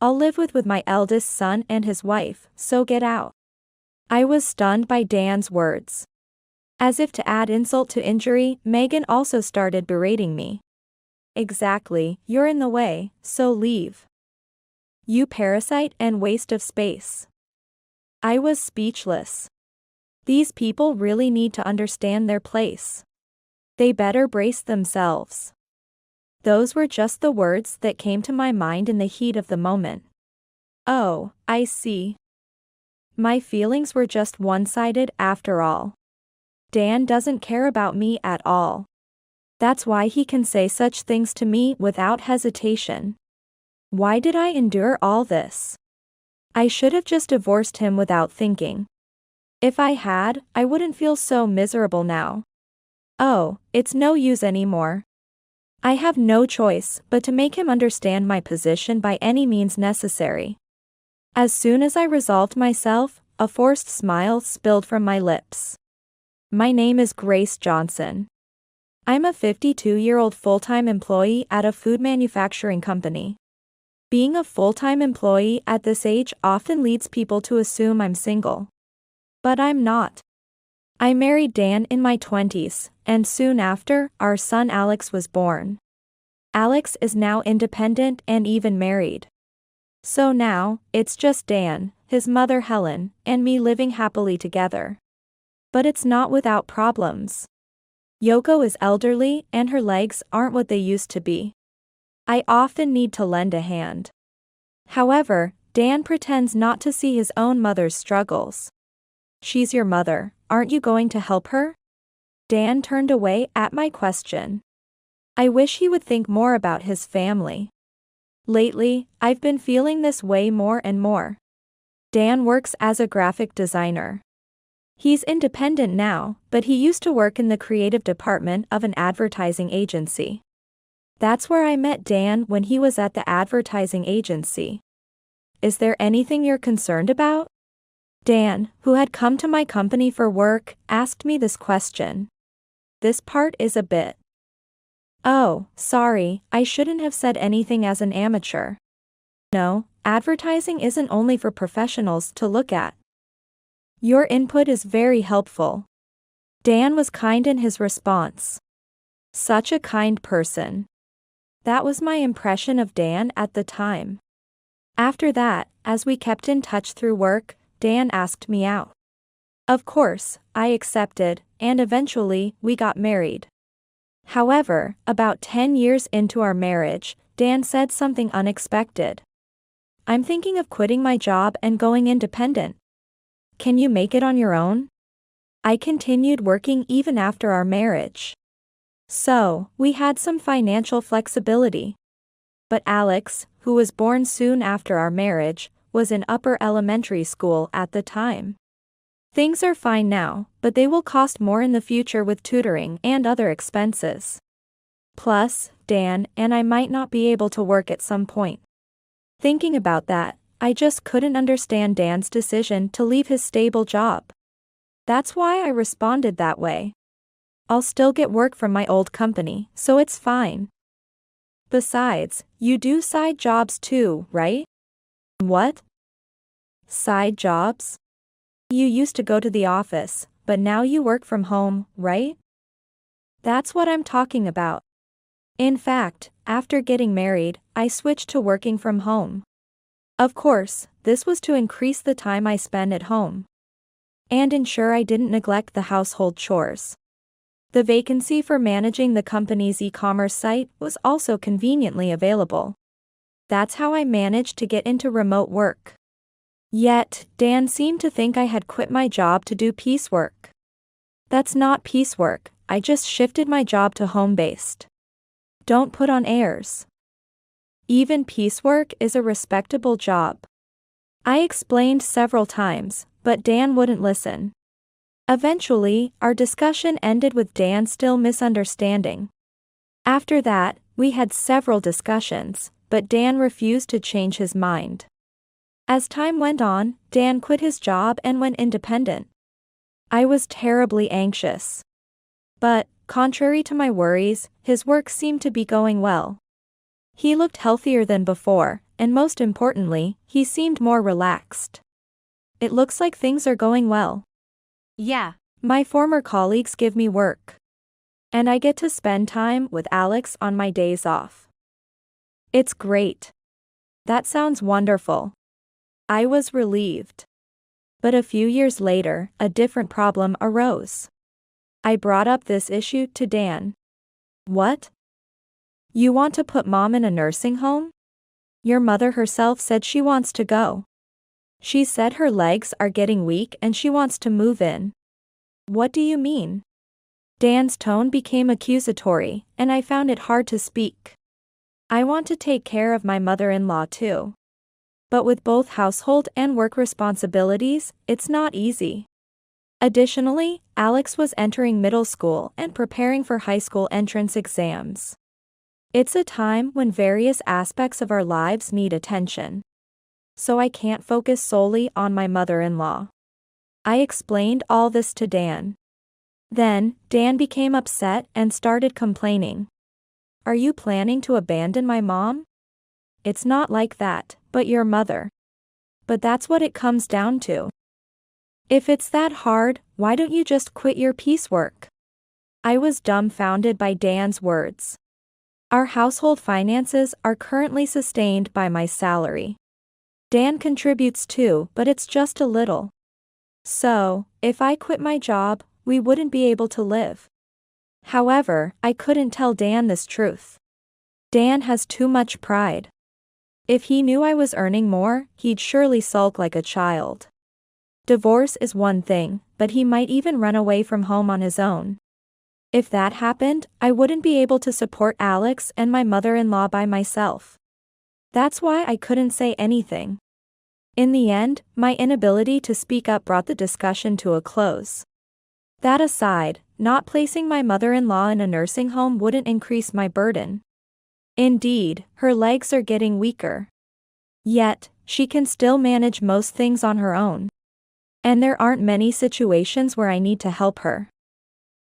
I'll live with my eldest son and his wife, so get out. I was stunned by Dan's words. As if to add insult to injury, Megan also started berating me. Exactly, you're in the way, so leave. You parasite and waste of space. I was speechless. These people really need to understand their place. They better brace themselves. Those were just the words that came to my mind in the heat of the moment. Oh, I see. My feelings were just one-sided after all. Dan doesn't care about me at all. That's why he can say such things to me without hesitation. Why did I endure all this? I should have just divorced him without thinking. If I had, I wouldn't feel so miserable now. Oh, it's no use anymore. I have no choice but to make him understand my position by any means necessary. As soon as I resolved myself, a forced smile spilled from my lips. My name is Grace Johnson. I'm a 52-year-old full-time employee at a food manufacturing company. Being a full-time employee at this age often leads people to assume I'm single. But I'm not. I married Dan in my 20s, and soon after, our son Alex was born. Alex is now independent and even married. So now, it's just Dan, his mother Helen, and me living happily together. But it's not without problems. Yoko is elderly and her legs aren't what they used to be. I often need to lend a hand. However, Dan pretends not to see his own mother's struggles. She's your mother, aren't you going to help her? Dan turned away at my question. I wish he would think more about his family. Lately, I've been feeling this way more and more. Dan works as a graphic designer. He's independent now, but he used to work in the creative department of an advertising agency. That's where I met Dan when he was at the advertising agency. Is there anything you're concerned about? Dan, who had come to my company for work, asked me this question. This part is a bit. Oh, sorry, I shouldn't have said anything as an amateur. No, advertising isn't only for professionals to look at. Your input is very helpful. Dan was kind in his response. Such a kind person. That was my impression of Dan at the time. After that, as we kept in touch through work, Dan asked me out. Of course, I accepted, and eventually, we got married. However, about 10 years into our marriage, Dan said something unexpected. I'm thinking of quitting my job and going independent. Can you make it on your own? I continued working even after our marriage. So, we had some financial flexibility. But Alex, who was born soon after our marriage, was in upper elementary school at the time. Things are fine now, but they will cost more in the future with tutoring and other expenses. Plus, Dan and I might not be able to work at some point. Thinking about that, I just couldn't understand Dan's decision to leave his stable job. That's why I responded that way. I'll still get work from my old company, so it's fine. Besides, you do side jobs too, right? What? Side jobs? You used to go to the office, but now you work from home, right? That's what I'm talking about. In fact, after getting married, I switched to working from home. Of course, this was to increase the time I spent at home. And ensure I didn't neglect the household chores. The vacancy for managing the company's e-commerce site was also conveniently available. That's how I managed to get into remote work. Yet, Dan seemed to think I had quit my job to do piecework. That's not piecework, I just shifted my job to home-based. Don't put on airs. Even piecework is a respectable job. I explained several times, but Dan wouldn't listen. Eventually, our discussion ended with Dan still misunderstanding. After that, we had several discussions, but Dan refused to change his mind. As time went on, Dan quit his job and went independent. I was terribly anxious. But, contrary to my worries, his work seemed to be going well. He looked healthier than before, and most importantly, he seemed more relaxed. It looks like things are going well. Yeah. My former colleagues give me work. And I get to spend time with Alex on my days off. It's great. That sounds wonderful. I was relieved. But a few years later, a different problem arose. I brought up this issue to Dan. What? You want to put Mom in a nursing home? Your mother herself said she wants to go. She said her legs are getting weak and she wants to move in. What do you mean? Dan's tone became accusatory, and I found it hard to speak. I want to take care of my mother-in-law too. But with both household and work responsibilities, it's not easy. Additionally, Alex was entering middle school and preparing for high school entrance exams. It's a time when various aspects of our lives need attention. So I can't focus solely on my mother-in-law. I explained all this to Dan. Then, Dan became upset and started complaining. Are you planning to abandon my mom? It's not like that, but your mother. But that's what it comes down to. If it's that hard, why don't you just quit your piecework? I was dumbfounded by Dan's words. Our household finances are currently sustained by my salary. Dan contributes too, but it's just a little. So, if I quit my job, we wouldn't be able to live. However, I couldn't tell Dan this truth. Dan has too much pride. If he knew I was earning more, he'd surely sulk like a child. Divorce is one thing, but he might even run away from home on his own. If that happened, I wouldn't be able to support Alex and my mother-in-law by myself. That's why I couldn't say anything. In the end, my inability to speak up brought the discussion to a close. That aside, not placing my mother-in-law in a nursing home wouldn't increase my burden. Indeed, her legs are getting weaker. Yet, she can still manage most things on her own. And there aren't many situations where I need to help her.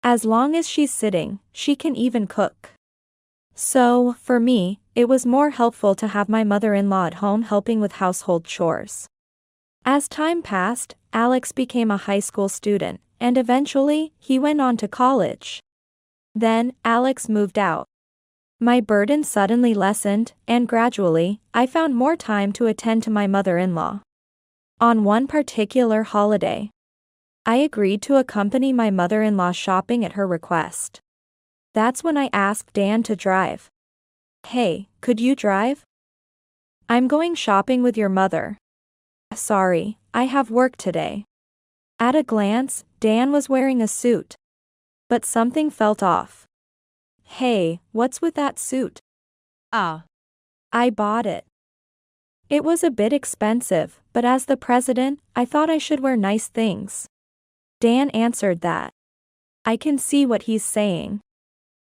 As long as she's sitting, she can even cook. So, for me, it was more helpful to have my mother-in-law at home helping with household chores. As time passed, Alex became a high school student, and eventually, he went on to college. Then, Alex moved out. My burden suddenly lessened, and gradually, I found more time to attend to my mother-in-law. On one particular holiday, I agreed to accompany my mother-in-law shopping at her request. That's when I asked Dan to drive. Hey, could you drive? I'm going shopping with your mother. Sorry, I have work today. At a glance, Dan was wearing a suit. But something felt off. Hey, what's with that suit? Oh. I bought it. It was a bit expensive, but as the president, I thought I should wear nice things. Dan answered that. I can see what he's saying.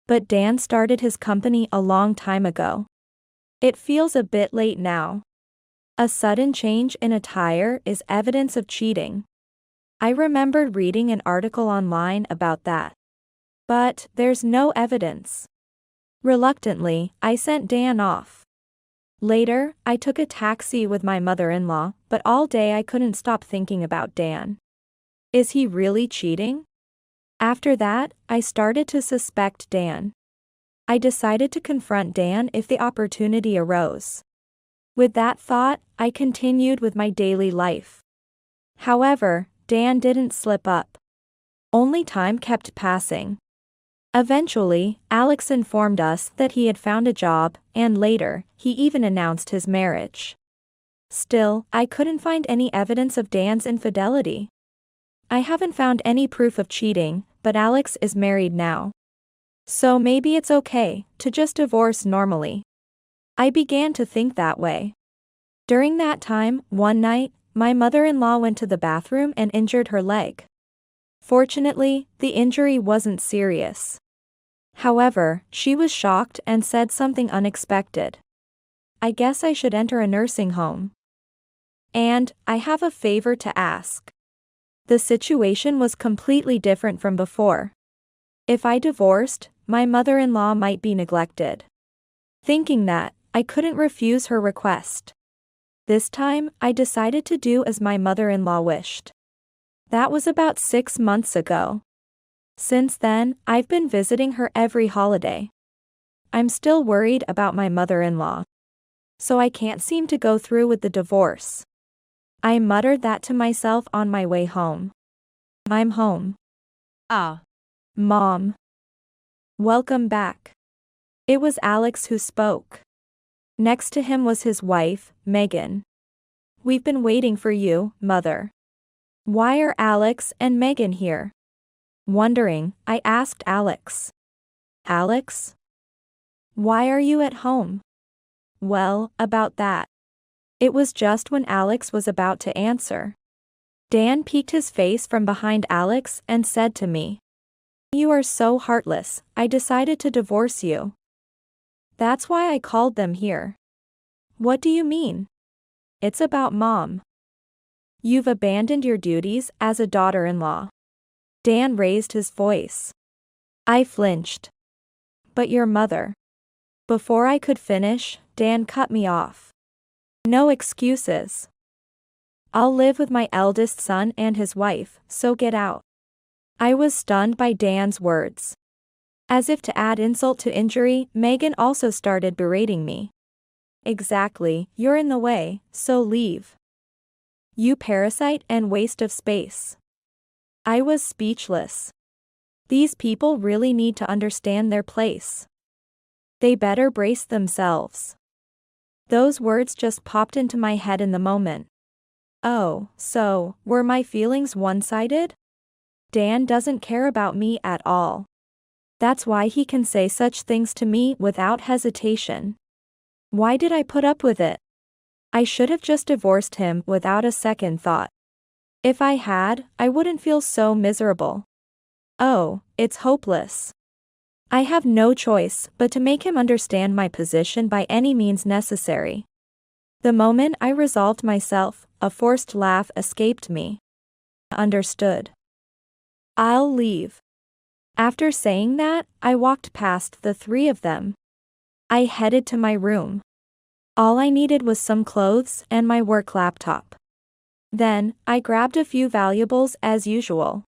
But Dan started his company a long time ago. It feels a bit late now. A sudden change in attire is evidence of cheating. I remembered reading an article online about that. But there's no evidence. Reluctantly, I sent Dan off. Later, I took a taxi with my mother-in-law, but all day I couldn't stop thinking about Dan. Is he really cheating? After that, I started to suspect Dan. I decided to confront Dan if the opportunity arose. With that thought, I continued with my daily life. However, Dan didn't slip up. Only time kept passing. Eventually, Alex informed us that he had found a job, and later, he even announced his marriage. Still, I couldn't find any evidence of Dan's infidelity. I haven't found any proof of cheating, but Alex is married now. So maybe it's okay to just divorce normally. I began to think that way. During that time, one night, my mother-in-law went to the bathroom and injured her leg. Fortunately, the injury wasn't serious. However, she was shocked and said something unexpected. I guess I should enter a nursing home. And, I have a favor to ask. The situation was completely different from before. If I divorced, my mother-in-law might be neglected. Thinking that, I couldn't refuse her request. This time, I decided to do as my mother-in-law wished. That was about 6 months ago. Since then, I've been visiting her every holiday. I'm still worried about my mother-in-law. So I can't seem to go through with the divorce. I muttered that to myself on my way home. I'm home. Ah. Mom. Welcome back. It was Alex who spoke. Next to him was his wife, Megan. We've been waiting for you, Mother. Why are Alex and Megan here? Wondering, I asked Alex. Alex? Why are you at home? Well, about that. It was just when Alex was about to answer. Dan peeked his face from behind Alex and said to me, "You are so heartless, I decided to divorce you. That's why I called them here." What do you mean? It's about Mom. You've abandoned your duties as a daughter-in-law. Dan raised his voice. I flinched. But your mother. Before I could finish, Dan cut me off. No excuses. I'll live with my eldest son and his wife, so get out. I was stunned by Dan's words. As if to add insult to injury, Megan also started berating me. Exactly, you're in the way, so leave. You parasite and waste of space. I was speechless. These people really need to understand their place. They better brace themselves. Those words just popped into my head in the moment. Oh, so, were my feelings one-sided? Dan doesn't care about me at all. That's why he can say such things to me without hesitation. Why did I put up with it? I should have just divorced him without a second thought. If I had, I wouldn't feel so miserable. Oh, it's hopeless. I have no choice but to make him understand my position by any means necessary. The moment I resolved myself, a forced laugh escaped me. Understood. I'll leave. After saying that, I walked past the three of them. I headed to my room. All I needed was some clothes and my work laptop. Then, I grabbed a few valuables as usual.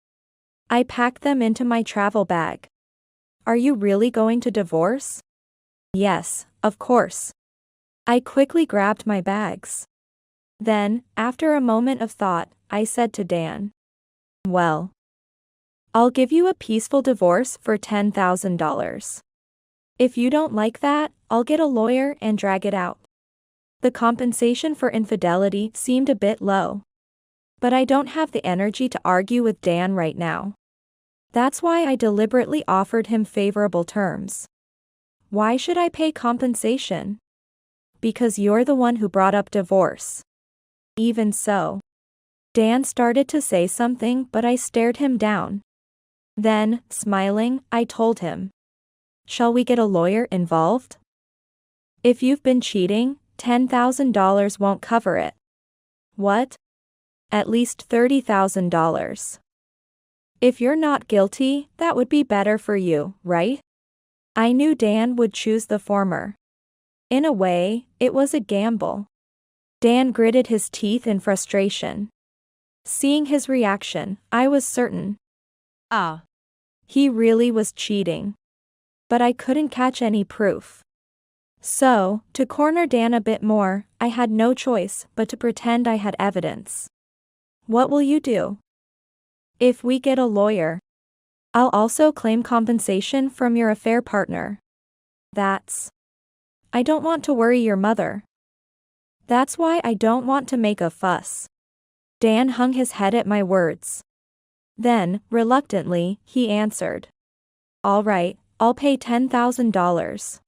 I packed them into my travel bag. Are you really going to divorce? Yes, of course. I quickly grabbed my bags. Then, after a moment of thought, I said to Dan, "Well, I'll give you a peaceful divorce for $10,000. If you don't like that, I'll get a lawyer and drag it out." The compensation for infidelity seemed a bit low. But I don't have the energy to argue with Dan right now. That's why I deliberately offered him favorable terms. Why should I pay compensation? Because you're the one who brought up divorce. Even so. Dan started to say something, but I stared him down. Then, smiling, I told him, "Shall we get a lawyer involved? If you've been cheating, $10,000 won't cover it." What? At least $30,000. If you're not guilty, that would be better for you, right? I knew Dan would choose the former. In a way, it was a gamble. Dan gritted his teeth in frustration. Seeing his reaction, I was certain. Ah. He really was cheating. But I couldn't catch any proof. So, to corner Dan a bit more, I had no choice but to pretend I had evidence. What will you do? If we get a lawyer, I'll also claim compensation from your affair partner. I don't want to worry your mother. That's why I don't want to make a fuss. Dan hung his head at my words. Then, reluctantly, he answered. All right, I'll pay $10,000.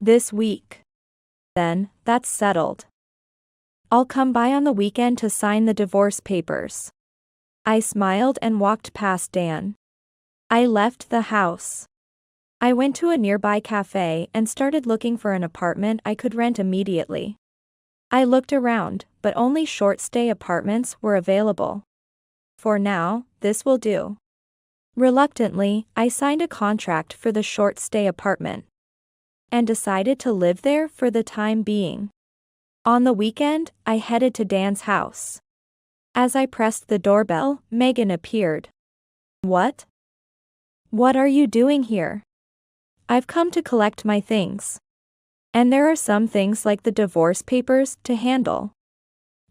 This week. Then, that's settled. I'll come by on the weekend to sign the divorce papers. I smiled and walked past Dan. I left the house. I went to a nearby cafe and started looking for an apartment I could rent immediately. I looked around, but only short-stay apartments were available. For now, this will do. Reluctantly, I signed a contract for the short-stay apartment. and decided to live there for the time being. On the weekend, I headed to Dan's house. As I pressed the doorbell, Megan appeared. What? What are you doing here? I've come to collect my things. And there are some things like the divorce papers to handle.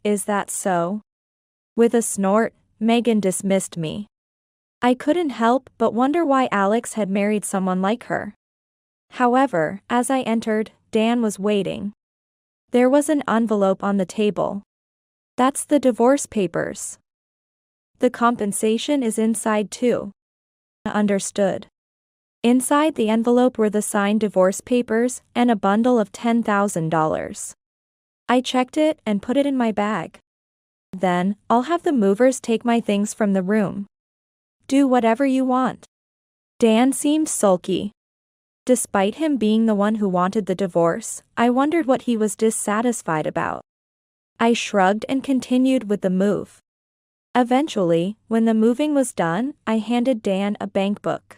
Is that so? With a snort, Megan dismissed me. I couldn't help but wonder why Alex had married someone like her. However, as I entered, Dan was waiting. There was an envelope on the table. That's the divorce papers. The compensation is inside too. Understood. Inside the envelope were the signed divorce papers and a bundle of $10,000. I checked it and put it in my bag. Then, I'll have the movers take my things from the room. Do whatever you want. Dan seemed sulky. Despite him being the one who wanted the divorce, I wondered what he was dissatisfied about. I shrugged and continued with the move. Eventually, when the moving was done, I handed Dan a bank book.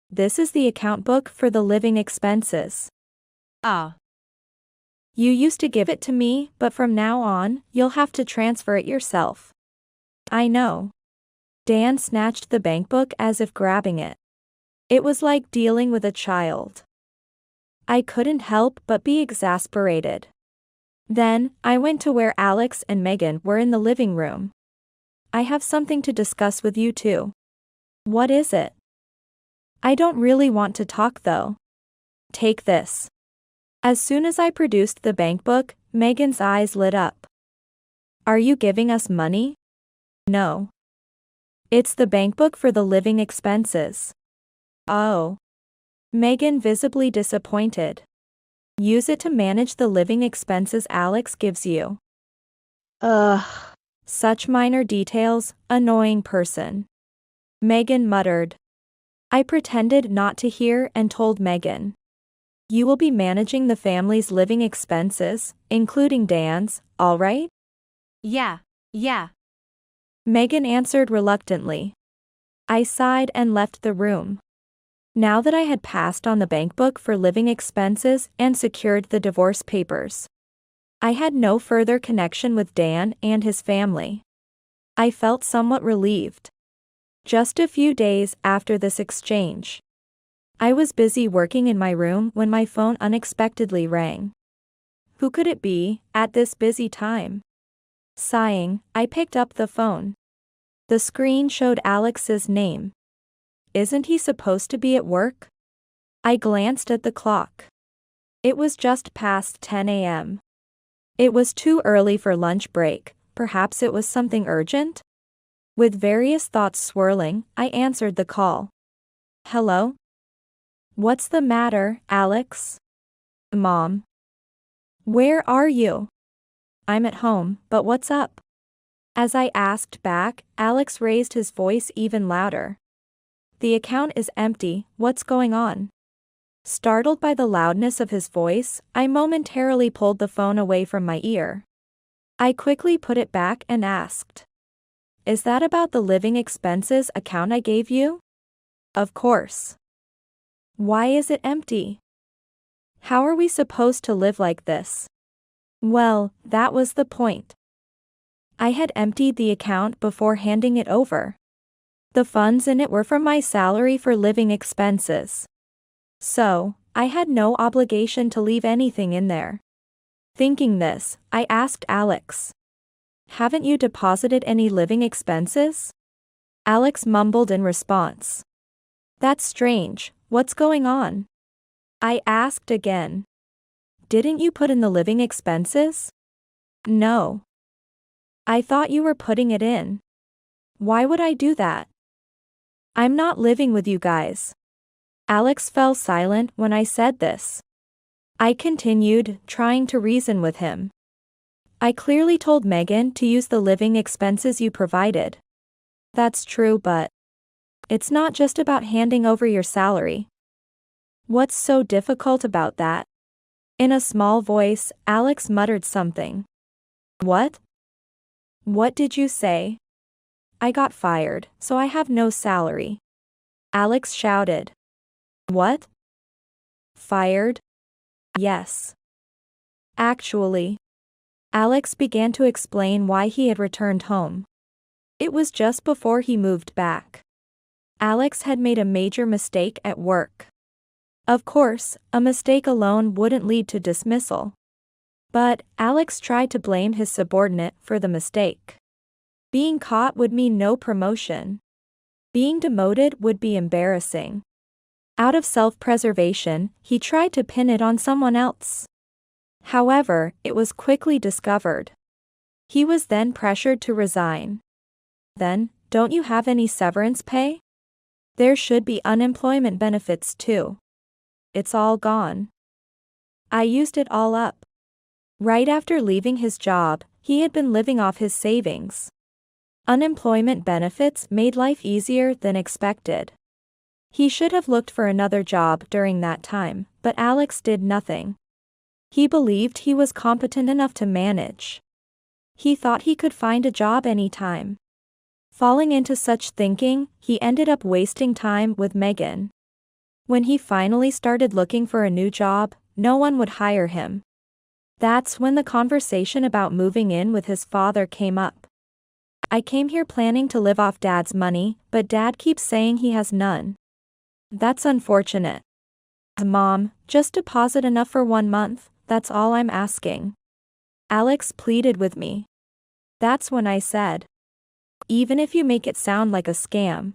This is the account book for the living expenses. Ah. You used to give it to me, but from now on, you'll have to transfer it yourself. I know. Dan snatched the bank book as if grabbing it. It was like dealing with a child. I couldn't help but be exasperated. Then, I went to where Alex and Megan were in the living room. I have something to discuss with you too. What is it? I don't really want to talk though. Take this. As soon as I produced the bank book, Megan's eyes lit up. Are you giving us money? No. It's the bank book for the living expenses. Oh. Megan visibly disappointed. Use it to manage the living expenses Alex gives you. Ugh. Such minor details, annoying person. Megan muttered. I pretended not to hear and told Megan. You will be managing the family's living expenses, including Dan's, all right? Yeah. Megan answered reluctantly. I sighed and left the room. Now that I had passed on the bank book for living expenses and secured the divorce papers, I had no further connection with Dan and his family. I felt somewhat relieved. Just a few days after this exchange, I was busy working in my room when my phone unexpectedly rang. Who could it be, at this busy time? Sighing, I picked up the phone. The screen showed Alex's name. Isn't he supposed to be at work? I glanced at the clock. It was just past 10 a.m. It was too early for lunch break, perhaps it was something urgent? With various thoughts swirling, I answered the call. Hello? What's the matter, Alex? Mom. Where are you? I'm at home, but what's up? As I asked back, Alex raised his voice even louder. The account is empty, what's going on? Startled by the loudness of his voice, I momentarily pulled the phone away from my ear. I quickly put it back and asked. Is that about the living expenses account I gave you? Of course. Why is it empty? How are we supposed to live like this? Well, that was the point. I had emptied the account before handing it over. The funds in it were from my salary for living expenses. So, I had no obligation to leave anything in there. Thinking this, I asked Alex. Haven't you deposited any living expenses? Alex mumbled in response. That's strange, what's going on? I asked again. Didn't you put in the living expenses? No. I thought you were putting it in. Why would I do that? I'm not living with you guys. Alex fell silent when I said this. I continued, trying to reason with him. I clearly told Megan to use the living expenses you provided. That's true, but it's not just about handing over your salary. What's so difficult about that? In a small voice, Alex muttered something. What? What did you say? I got fired, so I have no salary. Alex shouted. What? Fired? Yes. Actually, Alex began to explain why he had returned home. It was just before he moved back. Alex had made a major mistake at work. Of course, a mistake alone wouldn't lead to dismissal. But Alex tried to blame his subordinate for the mistake. Being caught would mean no promotion. Being demoted would be embarrassing. Out of self-preservation, he tried to pin it on someone else. However, it was quickly discovered. He was then pressured to resign. Then, don't you have any severance pay? There should be unemployment benefits too. It's all gone. I used it all up. Right after leaving his job, he had been living off his savings. Unemployment benefits made life easier than expected. He should have looked for another job during that time, but Alex did nothing. He believed he was competent enough to manage. He thought he could find a job anytime. Falling into such thinking, he ended up wasting time with Megan. When he finally started looking for a new job, no one would hire him. That's when the conversation about moving in with his father came up. I came here planning to live off Dad's money, but Dad keeps saying he has none. That's unfortunate. Mom, just deposit enough for 1 month, that's all I'm asking. Alex pleaded with me. That's when I said, even if you make it sound like a scam.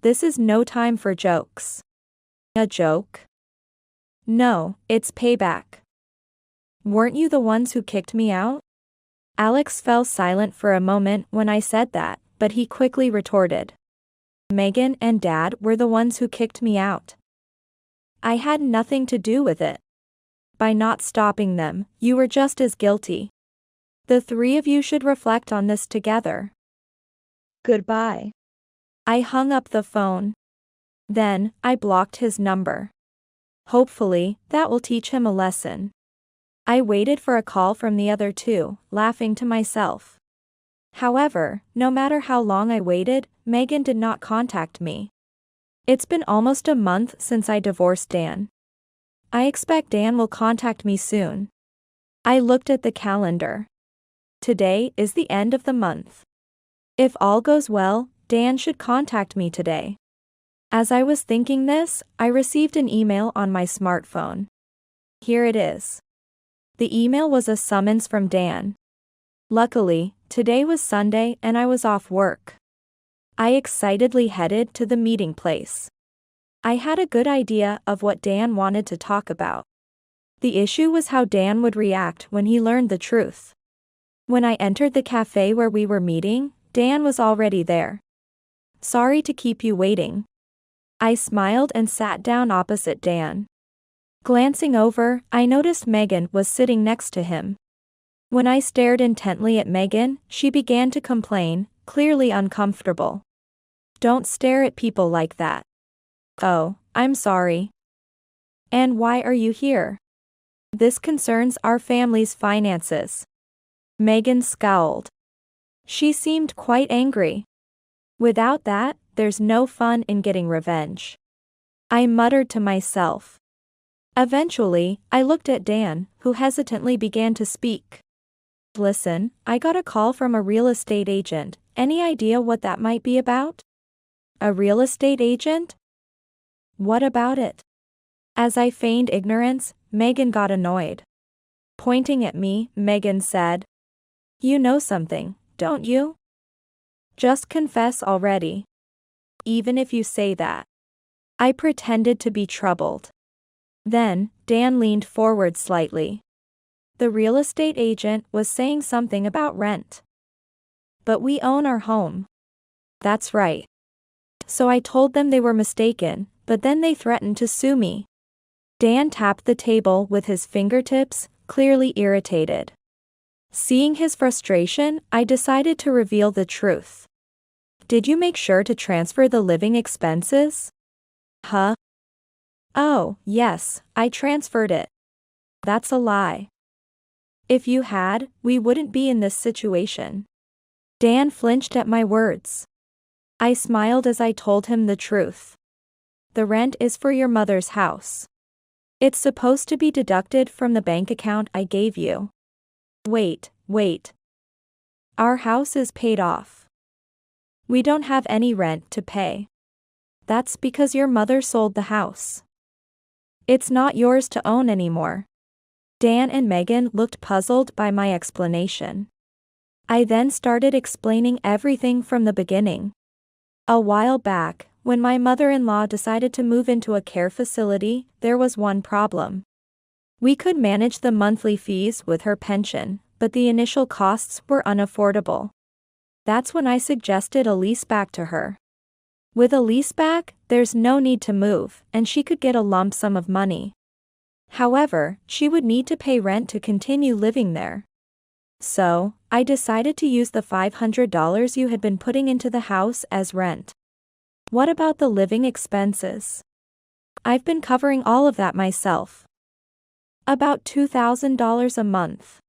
This is no time for jokes. A joke? No, it's payback. Weren't you the ones who kicked me out? Alex fell silent for a moment when I said that, but he quickly retorted. Megan and Dad were the ones who kicked me out. I had nothing to do with it. By not stopping them, you were just as guilty. The three of you should reflect on this together. Goodbye. I hung up the phone. Then, I blocked his number. Hopefully, that will teach him a lesson. I waited for a call from the other two, laughing to myself. However, no matter how long I waited, Megan did not contact me. It's been almost a month since I divorced Dan. I expect Dan will contact me soon. I looked at the calendar. Today is the end of the month. If all goes well, Dan should contact me today. As I was thinking this, I received an email on my smartphone. Here it is. The email was a summons from Dan. Luckily, today was Sunday and I was off work. I excitedly headed to the meeting place. I had a good idea of what Dan wanted to talk about. The issue was how Dan would react when he learned the truth. When I entered the cafe where we were meeting, Dan was already there. Sorry to keep you waiting. I smiled and sat down opposite Dan. Glancing over, I noticed Megan was sitting next to him. When I stared intently at Megan, she began to complain, clearly uncomfortable. Don't stare at people like that. Oh, I'm sorry. And why are you here? This concerns our family's finances. Megan scowled. She seemed quite angry. Without that, there's no fun in getting revenge. I muttered to myself. Eventually, I looked at Dan, who hesitantly began to speak. Listen, I got a call from a real estate agent. Any idea what that might be about? A real estate agent? What about it? As I feigned ignorance, Megan got annoyed. Pointing at me, Megan said, You know something, don't you? Just confess already. Even if you say that. I pretended to be troubled. Then, Dan leaned forward slightly. The real estate agent was saying something about rent. But we own our home. That's right. So I told them they were mistaken, but then they threatened to sue me. Dan tapped the table with his fingertips, clearly irritated. Seeing his frustration, I decided to reveal the truth. Did you make sure to transfer the living expenses? Huh? Oh, yes, I transferred it. That's a lie. If you had, we wouldn't be in this situation. Dan flinched at my words. I smiled as I told him the truth. The rent is for your mother's house. It's supposed to be deducted from the bank account I gave you. Wait. Our house is paid off. We don't have any rent to pay. That's because your mother sold the house. It's not yours to own anymore. Dan and Megan looked puzzled by my explanation. I then started explaining everything from the beginning. A while back, when my mother-in-law decided to move into a care facility, there was one problem. We could manage the monthly fees with her pension, but the initial costs were unaffordable. That's when I suggested a leaseback to her. With a leaseback, there's no need to move, and she could get a lump sum of money. However, she would need to pay rent to continue living there. So, I decided to use the $500 you had been putting into the house as rent. What about the living expenses? I've been covering all of that myself. About $2,000 a month.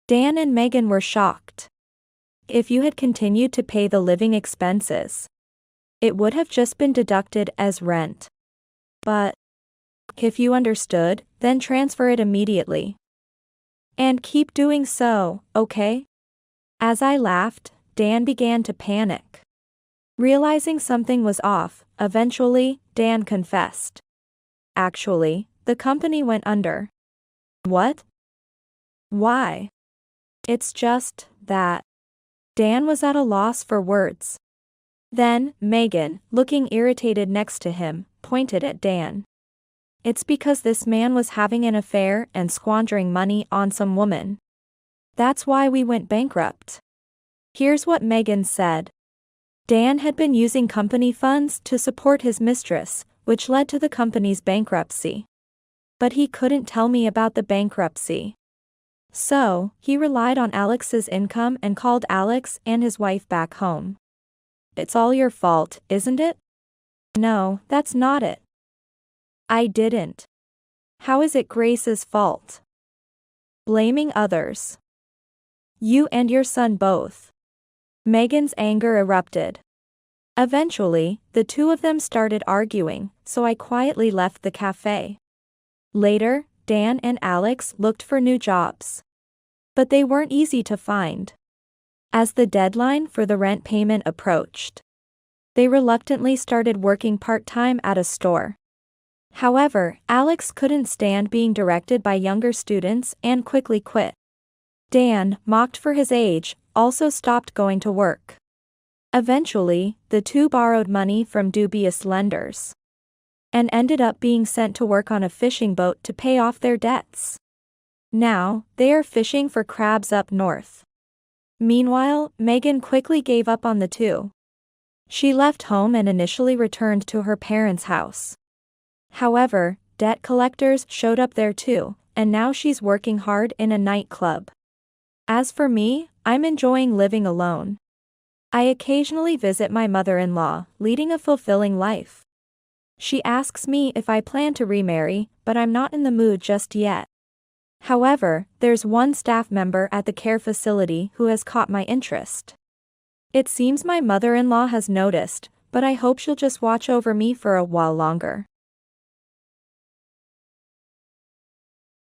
Dan and Megan were shocked. If you had continued to pay the living expenses, it would have just been deducted as rent. But if you understood, then transfer it immediately. And keep doing so, okay? As I laughed, Dan began to panic. Realizing something was off, eventually, Dan confessed. Actually, the company went under. What? Why? It's just that. Dan was at a loss for words. Then, Megan, looking irritated next to him, pointed at Dan. It's because this man was having an affair and squandering money on some woman. That's why we went bankrupt. Here's what Megan said. Dan had been using company funds to support his mistress, which led to the company's bankruptcy. But he couldn't tell me about the bankruptcy. So, he relied on Alex's income and called Alex and his wife back home. It's all your fault, isn't it? No, that's not it. I didn't. How is it Grace's fault? Blaming others. You and your son both. Megan's anger erupted. Eventually, the two of them started arguing, so I quietly left the cafe. Later, Dan and Alex looked for new jobs. But they weren't easy to find. As the deadline for the rent payment approached, they reluctantly started working part-time at a store. However, Alex couldn't stand being directed by younger students and quickly quit. Dan, mocked for his age, also stopped going to work. Eventually, the two borrowed money from dubious lenders and ended up being sent to work on a fishing boat to pay off their debts. Now, they are fishing for crabs up north. Meanwhile, Megan quickly gave up on the two. She left home and initially returned to her parents' house. However, debt collectors showed up there too, and now she's working hard in a nightclub. As for me, I'm enjoying living alone. I occasionally visit my mother-in-law, leading a fulfilling life. She asks me if I plan to remarry, but I'm not in the mood just yet. However, there's one staff member at the care facility who has caught my interest. It seems my mother-in-law has noticed, but I hope she'll just watch over me for a while longer.